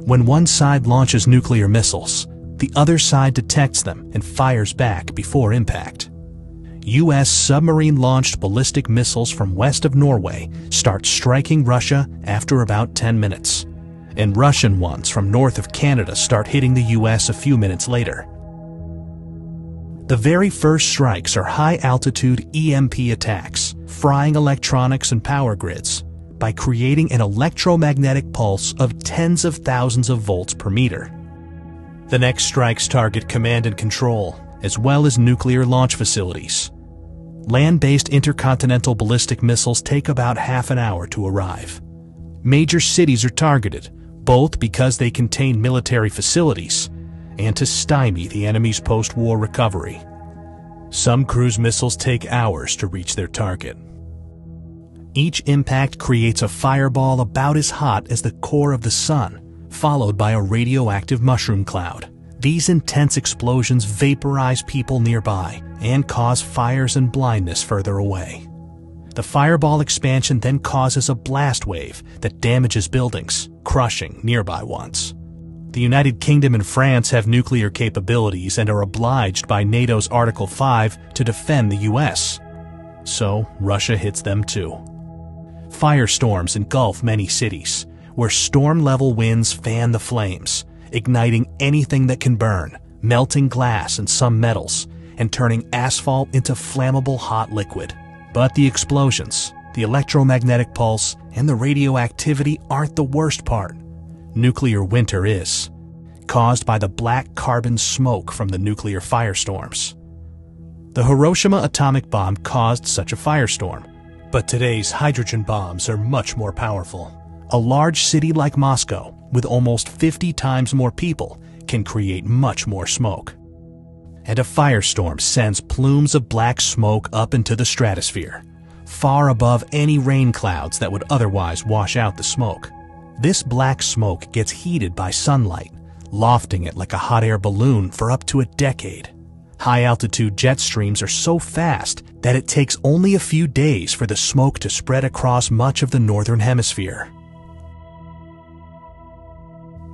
When one side launches nuclear missiles, the other side detects them and fires back before impact. U.S. submarine-launched ballistic missiles from west of Norway start striking Russia after about 10 minutes, and Russian ones from north of Canada start hitting the U.S. a few minutes later. The very first strikes are high-altitude EMP attacks, frying electronics and power grids by creating an electromagnetic pulse of tens of thousands of volts per meter. The next strikes target command and control, as well as nuclear launch facilities. Land-based intercontinental ballistic missiles take about half an hour to arrive. Major cities are targeted, both because they contain military facilities and to stymie the enemy's post-war recovery. Some cruise missiles take hours to reach their target. Each impact creates a fireball about as hot as the core of the sun, followed by a radioactive mushroom cloud. These intense explosions vaporize people nearby and cause fires and blindness further away. The fireball expansion then causes a blast wave that damages buildings, crushing nearby ones. The United Kingdom and France have nuclear capabilities and are obliged by NATO's Article 5 to defend the US. So Russia hits them too. Firestorms engulf many cities, where storm-level winds fan the flames, igniting anything that can burn, melting glass and some metals, and turning asphalt into flammable hot liquid. But the explosions, the electromagnetic pulse, and the radioactivity aren't the worst part. Nuclear winter is, caused by the black carbon smoke from the nuclear firestorms. The Hiroshima atomic bomb caused such a firestorm, but today's hydrogen bombs are much more powerful. A large city like Moscow, with almost 50 times more people, can create much more smoke. And a firestorm sends plumes of black smoke up into the stratosphere, far above any rain clouds that would otherwise wash out the smoke. This black smoke gets heated by sunlight, lofting it like a hot air balloon for up to a decade. High-altitude jet streams are so fast that it takes only a few days for the smoke to spread across much of the northern hemisphere.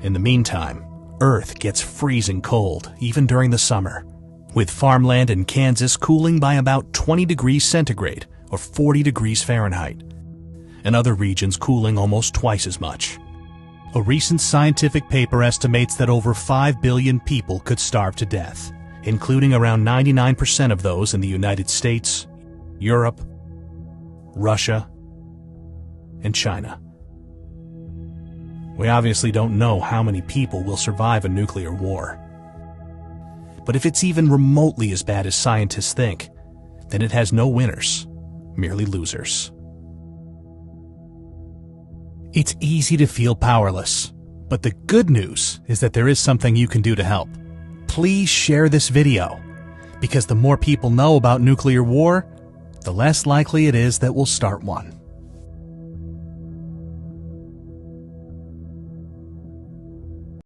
In the meantime, Earth gets freezing cold, even during the summer, with farmland in Kansas cooling by about 20 degrees centigrade or 40 degrees Fahrenheit, and other regions cooling almost twice as much. A recent scientific paper estimates that over 5 billion people could starve to death, including around 99% of those in the United States, Europe, Russia, and China. We obviously don't know how many people will survive a nuclear war. But if it's even remotely as bad as scientists think, then it has no winners, merely losers. It's easy to feel powerless, but the good news is that there is something you can do to help. Please share this video, because the more people know about nuclear war, the less likely it is that we'll start one.